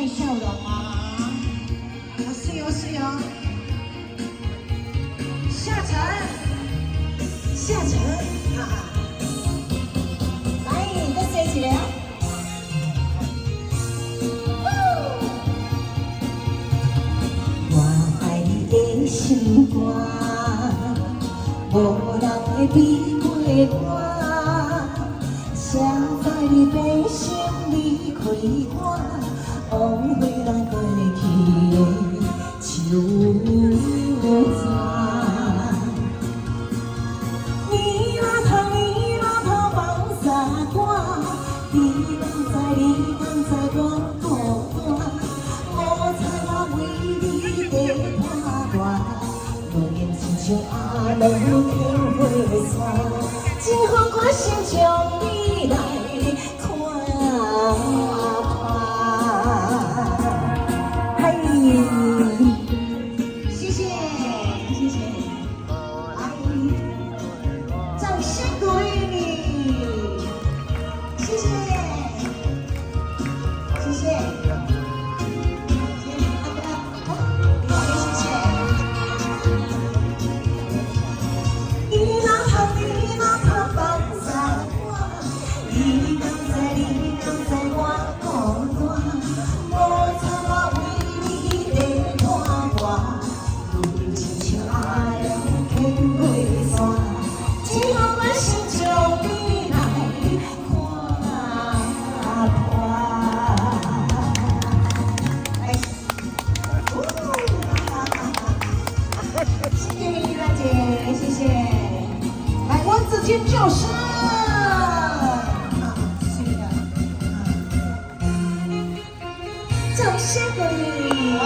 带笑容啊，好水哦水哦。下沉，下沉，哈哈。来，再学一个哦。我爱你的心肝，无人会比过我。谁在你背心里开花，枉费咱过去的秋蝉。你若头放傻歌，你敢知我孤单？无彩我为你在破烂，无言亲像阿郎牵花伞，只好我心将你来看看。嘿，谢谢谢谢，来，掌声鼓励你，谢谢谢谢。谢谢，来，王子君就是，是的，掌声鼓励。